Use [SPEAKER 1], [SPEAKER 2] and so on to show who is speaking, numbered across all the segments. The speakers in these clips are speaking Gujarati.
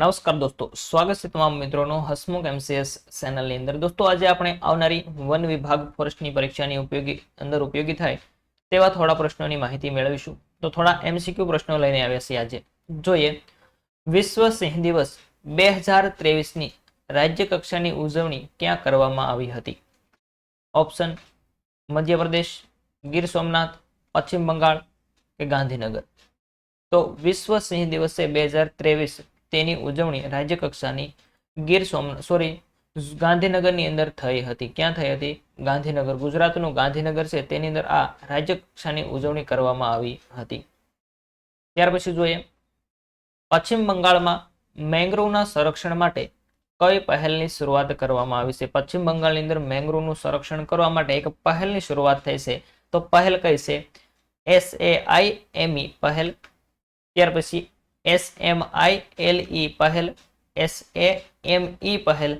[SPEAKER 1] નમસ્કાર દોસ્તો, સ્વાગત છે તમામ મિત્રોનો હસમુખ એમસીએસ ચેનલની અંદર। દોસ્તો આજે આપણે આવનારી વન વિભાગ ફોરેસ્ટની પરીક્ષાની ઉપયોગી થાય તેવા થોડા પ્રશ્નોની માહિતી મેળવીશું। તો થોડા એમસીક્યુ પ્રશ્નો લઈને આવ્યા છીએ આજે। જોઈએ, વિશ્વ સિંહ દિવસ 2023ની રાજ્ય કક્ષાની ઉજવણી ક્યાં કરવામાં આવી હતી? ઓપ્શન: મધ્યપ્રદેશ, ગીર સોમનાથ, પશ્ચિમ બંગાળ કે ગાંધીનગર। તો વિશ્વ સિંહ દિવસે 2023 તેની ઉજવણી રાજ્ય કક્ષાની ગાંધીનગરની અંદર થઈ હતી। ક્યાં થઈ હતી? ગાંધીનગર। ગુજરાતનું ગાંધીનગર છે તેની અંદર આ રાજ્ય કક્ષાની ઉજવણી કરવામાં આવી હતી। ત્યાર પછી જોઈએ, પશ્ચિમ બંગાળમાં મેંગ્રોવના સંરક્ષણ માટે કઈ પહેલની શરૂઆત કરવામાં આવી છે? પશ્ચિમ બંગાળની અંદર મેંગ્રોવનું સંરક્ષણ કરવા માટે એક પહેલની શરૂઆત થઈ છે। તો પહેલ કઈ છે? SAIME પહેલ। ત્યાર પછી SMILE પહેલ, SAME પહેલ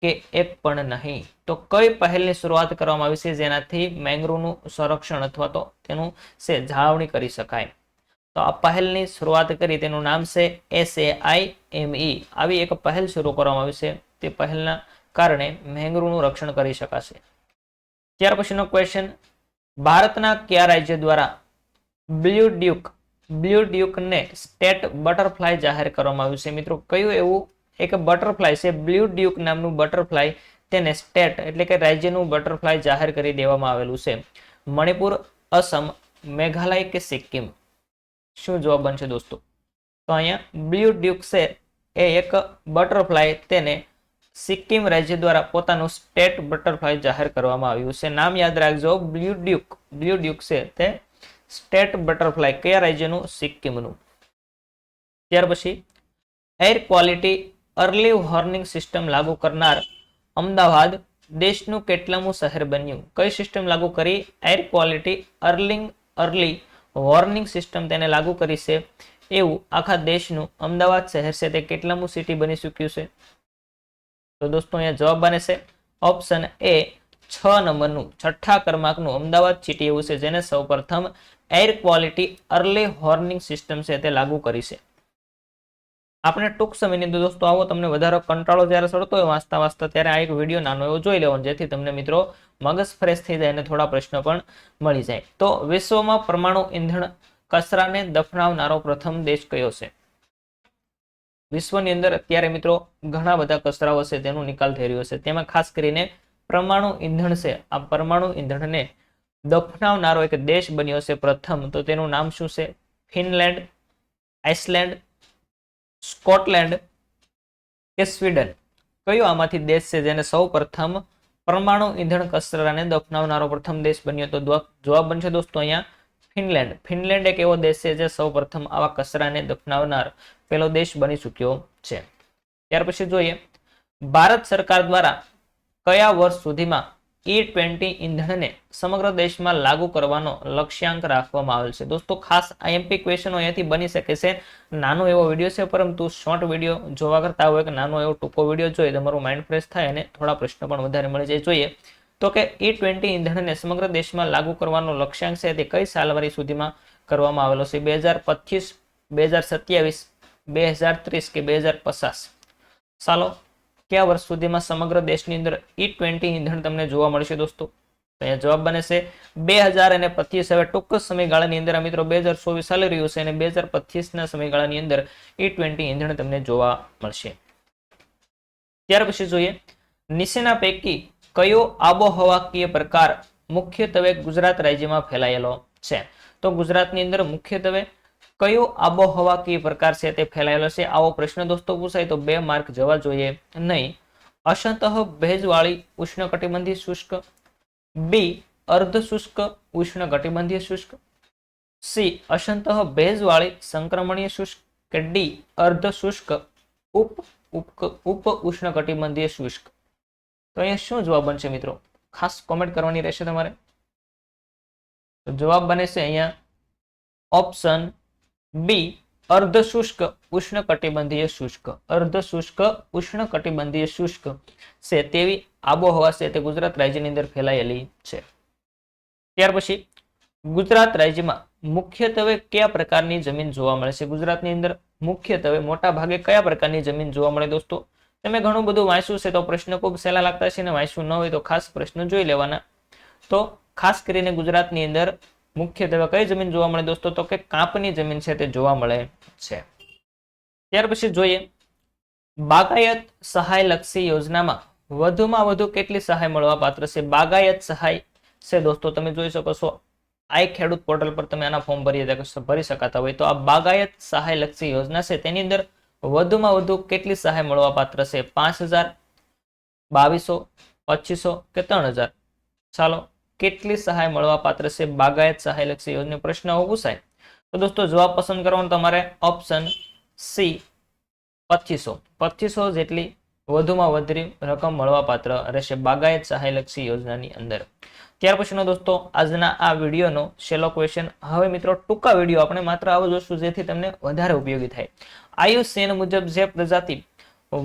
[SPEAKER 1] કે એક પણ નહીં? તો કઈ પહેલની શરૂઆત કરવામાં આવી છે જેનાથી મેંગ્રોવનું સંરક્ષણ અથવા તો તેનું જાળવણી કરી શકાય? તો આ પહેલની શરૂઆત કરી તેનું નામ છે SAIME। આવી એક પહેલ શરૂ કરવામાં આવી છે, તે પહેલના કારણે મેંગ્રોવનું રક્ષણ કરી શકાશે। ત્યાર પછીનો ક્વેશ્ચન, ભારતના કયા રાજ્ય દ્વારા બ્લુ ડ્યુકને સ્ટેટ બટરફ્લાય જાહેર કરવામાં આવ્યું છે? મિત્રો, કયું એવું એક બટરફ્લાય છે બ્લુ ડ્યુક નામનું બટરફ્લાય, તેને સ્ટેટ એટલે કે રાજ્યનું બટરફ્લાય જાહેર કરી દેવામાં આવેલું છે? મણિપુર, અસમ, મેઘાલય કે સિક્કિમ? શું જવાબ બનશે દોસ્તો? તો અહીંયા બ્લુ ડ્યુક છે એ એક બટરફ્લાય, તેને સિક્કિમ રાજ્ય દ્વારા પોતાનું સ્ટેટ બટરફ્લાય જાહેર કરવામાં આવ્યું છે। નામ યાદ રાખજો, બ્લુ ડ્યુક છે તે સ્ટેટ બટરફ્લાય કયા રાજ્યનું? સિક્કિમનું। ત્યાર પછી, air quality early warning system લાગુ કરનાર અમદાવાદ દેશનું કેટલામું શહેર બન્યું? કઈ સિસ્ટમ લાગુ કરી? Air quality early warning system તેને લાગુ કરી છે એવું આખા દેશનું અમદાવાદ શહેર છે તે કેટલામું સિટી બની ચૂક્યું છે? તો દોસ્તો અહીંયા જવાબ બને છે ઓપ્શન એ 6 નંબરનું, છઠ્ઠા ક્રમાંકનું અમદાવાદ સિટી એવું છે જેને સૌપ્રથમ air quality early warning system છે તે લાગુ કરી છે। આપણે ટૂંક સમયની અંદર દોસ્તો આવો તમને વધારે કંટાળો જ્યારે ચડતો હોય વાંચતા ત્યારે આ એક વિડીયો નાનો એવો જોઈ લેવાનો, જેથી તમને મિત્રો મગજ ફ્રેશ થઈ જાય અને થોડા પ્રશ્નો પણ મળી જાય। તો વિશ્વમાં પરમાણુ ઈંધણ કચરાને દફનાવનારો પ્રથમ દેશ કયો છે? વિશ્વની અંદર અત્યારે મિત્રો ઘણા બધા કચરાઓ છે તેનો નિકાલ થઈ રહ્યો છે, તેમાં ખાસ કરીને પરમાણુ ઈંધણ છે, આ પરમાણુ ઈંધણને દફનાવનારો એક દેશ બન્યો છે પ્રથમ। તો તેનું નામ શું છે? ફિનલેન્ડ, આઇસલેન્ડ, સ્કોટલેન્ડ કે સ્વીડન? કયો આમાંથી દેશ છે જેને સૌ પ્રથમ પરમાણુ ઈંધણ કચરાને દફનાવનારો પ્રથમ દેશ બન્યો? તો જવાબ બનશે દોસ્તો અહીંયા ફિનલેન્ડ। ફિનલેન્ડ એક એવો દેશ છે જે સૌ પ્રથમ આવા કચરાને દફનાવનાર પહેલો દેશ બની ચૂક્યો છે। ત્યાર પછી જોઈએ, ભારત સરકાર દ્વારા કયા વર્ષ સુધીમાં E20 ઈંધણને સમગ્ર દેશમાં લાગુ કરવાનો લક્ષ્યાંક રાખવામાં આવેલ છે? દોસ્તો ખાસ આઈએમપી ક્વેશ્ચનો અહીંયાથી બની શકે છે। નાનો એવો વિડીયો છે, પરંતુ શોર્ટ વિડીયો જોવા કરતા હોય કે નાનો એવો ટૂંકો વિડીયો જોઈએ તમારું માઇન્ડ ફ્રેશ થાય અને થોડા પ્રશ્નો પણ વધારે મળી જાય। જોઈએ તો કે E20 ઈંધણને સમગ્ર દેશમાં લાગુ કરવાનો લક્ષ્યાંક છે તે કઈ સાલવારી સુધીમાં કરવામાં આવેલો છે? 2025, 2027, 2030 કે 2050? ચાલો, કયા વર્ષ સુધીમાં સમગ્ર દેશની અંદર E20 ઈંધણ તમને જોવા મળશે દોસ્તો? અહીંયા જવાબ બને છે 2025। હવે ટૂંક સમયગાળાની અંદર આ મિત્રો 2024 ચાલી રહ્યું છે અને 2025ના સમયગાળાની અંદર E20 ઈંધણ તમને જોવા મળશે। ત્યાર પછી જોઈએ, નીચેના પૈકી કયો આબોહવાકીય પ્રકાર મુખ્યત્વે ગુજરાત રાજ્યમાં ફેલાયેલો છે? તો ગુજરાતની અંદર મુખ્યત્વે કયો આબોહવાકીય પ્રકાર છે તે ફેલાયેલો છે? આવો પ્રશ્ન દોસ્તો પૂછાય તો 2 માર્ક જવા જોઈએ નહીં। અશંતઃ ભેજવાળી ઉષ્ણકટિબંધીય શુષ્ક, બી અર્ધ શુષ્ક ઉષ્ણકટિબંધીય શુષ્ક, સી અશંતઃ ભેજવાળી સંક્રમણીય શુષ્ક કે ડી અર્ધ શુષ્ક ઉપ ઉષ્ણકટિબંધીય શુષ્ક? તો અહીંયા શું જવાબ બનશે મિત્રો? ખાસ કોમેન્ટ કરવાની રહેશે તમારે। તો જવાબ બને છે અહીંયા ઓપ્શન બી અર્ધ શુષ્ક ઉષ્ણકટિબંધીય શુષ્ક। અર્ધ શુષ્ક ઉષ્ણકટિબંધીય શુષ્ક છે તેવી આબોહવા છે તે ગુજરાત રાજ્યની અંદર ફેલાયેલી છે। ત્યાર પછી ગુજરાત રાજ્યમાં મુખ્યત્વે કયા પ્રકારની જમીન જોવા મળે છે? ગુજરાતની અંદર મુખ્યત્વે મોટા ભાગે કયા પ્રકારની જમીન જોવા મળે દોસ્તો? તમે ઘણું બધું વાંચ્યું છે તો પ્રશ્ન ખૂબ સહેલા લાગતા છે, ને વાંચ્યું ન હોય તો ખાસ પ્રશ્ન જોઈ લેવાના. તો ખાસ કરીને ગુજરાતની અંદર મુખ્યત્વે કઈ જમીન જોવા મળે દોસ્તો? તો કે કાપની જમીન છે તે જોવા મળે છે. ત્યાર પછી જોઈએ બાગાયત સહાય લક્ષી યોજનામાં વધુમાં વધુ કેટલી સહાય મળવા પાત્ર છે? બાગાયત સહાય છે દોસ્તો, તમે જોઈ શકો છો આઈ ખેડૂત પોર્ટલ પર તમે આના ફોર્મ ભરી શકાતા હોય. તો આ બાગાયત સહાય લક્ષી યોજના છે તેની અંદર વધુમાં વધુ કેટલી સહાય મળવા પાત્ર છે? 5,000, 2,200, 2,500 કે 3,000? ચાલો, કેટલી સહાય મળવા પાત્ર છે બાગાયત સહાય લક્ષી યોજના? પ્રશ્ન પૂછાય તો દોસ્તો જવાબ પસંદ કરવાનો તમારે ઓપ્શન સી 2,500 જેટલી વધુમાં વધુ રકમ મળવા પાત્ર રહેશે બાગાયત સહાય લક્ષી યોજનાની અંદર. ત્યાર પછીનો દોસ્તો આજના આ વિડીયોનો છેલ્લો ક્વેશ્ચન. હવે મિત્રો ટૂંકા વિડીયો આપણે માત્ર આવો જોશું જેથી તમને વધારે ઉપયોગી થાય. IUCN મુજબ જે પ્રજાતિ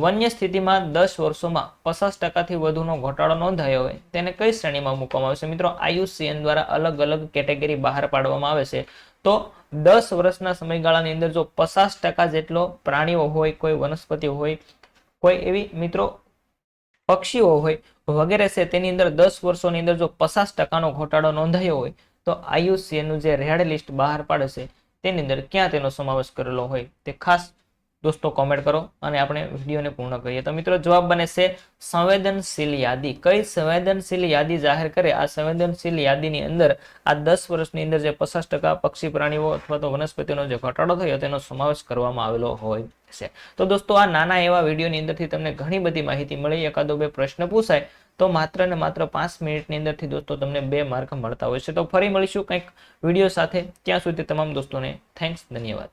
[SPEAKER 1] વન્ય સ્થિતિમાં 10 વર્ષોમાં 50% વધુનો ઘટાડો નોંધાયો હોય તેને કઈ શ્રેણીમાં મૂકવામાં આવે છે? મિત્રો IUCN દ્વારા અલગ અલગ કેટેગરી બહાર પાડવામાં આવે છે. તો 10 વર્ષના સમયગાળાની અંદર જો 50% જેટલો પ્રાણીઓ હોય, કોઈ વનસ્પતિ હોય, કોઈ એવી મિત્રો પક્ષીઓ હોય વગેરે છે તેની અંદર 10 વર્ષોની અંદર જો 50%નો ઘટાડો નોંધાયો હોય તો IUCN નું જે રેડ લિસ્ટ બહાર પાડે છે તેની અંદર ક્યાં તેનો સમાવેશ કરેલો હોય તે ખાસ દોસ્તો કોમેન્ટ કરો અને આપણે વિડીયોને પૂર્ણ કરીએ. તો મિત્રો જવાબ બને છે સંવેદનશીલ યાદી. કઈ સંવેદનશીલ યાદી જાહેર કરે? આ સંવેદનશીલ યાદીની અંદર આ 10 વર્ષની અંદર જે 50% પક્ષી પ્રાણીઓ અથવા તો વનસ્પતિનો જે ઘટાડો થયો તેનો સમાવેશ કરવામાં આવેલો હોય છે. તો દોસ્તો આ નાના એવા વિડીયોની અંદરથી તમને ઘણી બધી માહિતી મળી. એકાદો બે પ્રશ્ન પૂછાય તો માત્ર ને માત્ર 5 મિનિટની અંદરથી દોસ્તો તમને 2 માર્ક મળતા હોય છે. તો ફરી મળીશું કંઈક વિડીયો સાથે. ત્યાં સુધી તમામ દોસ્તોને થેન્ક્સ, ધન્યવાદ.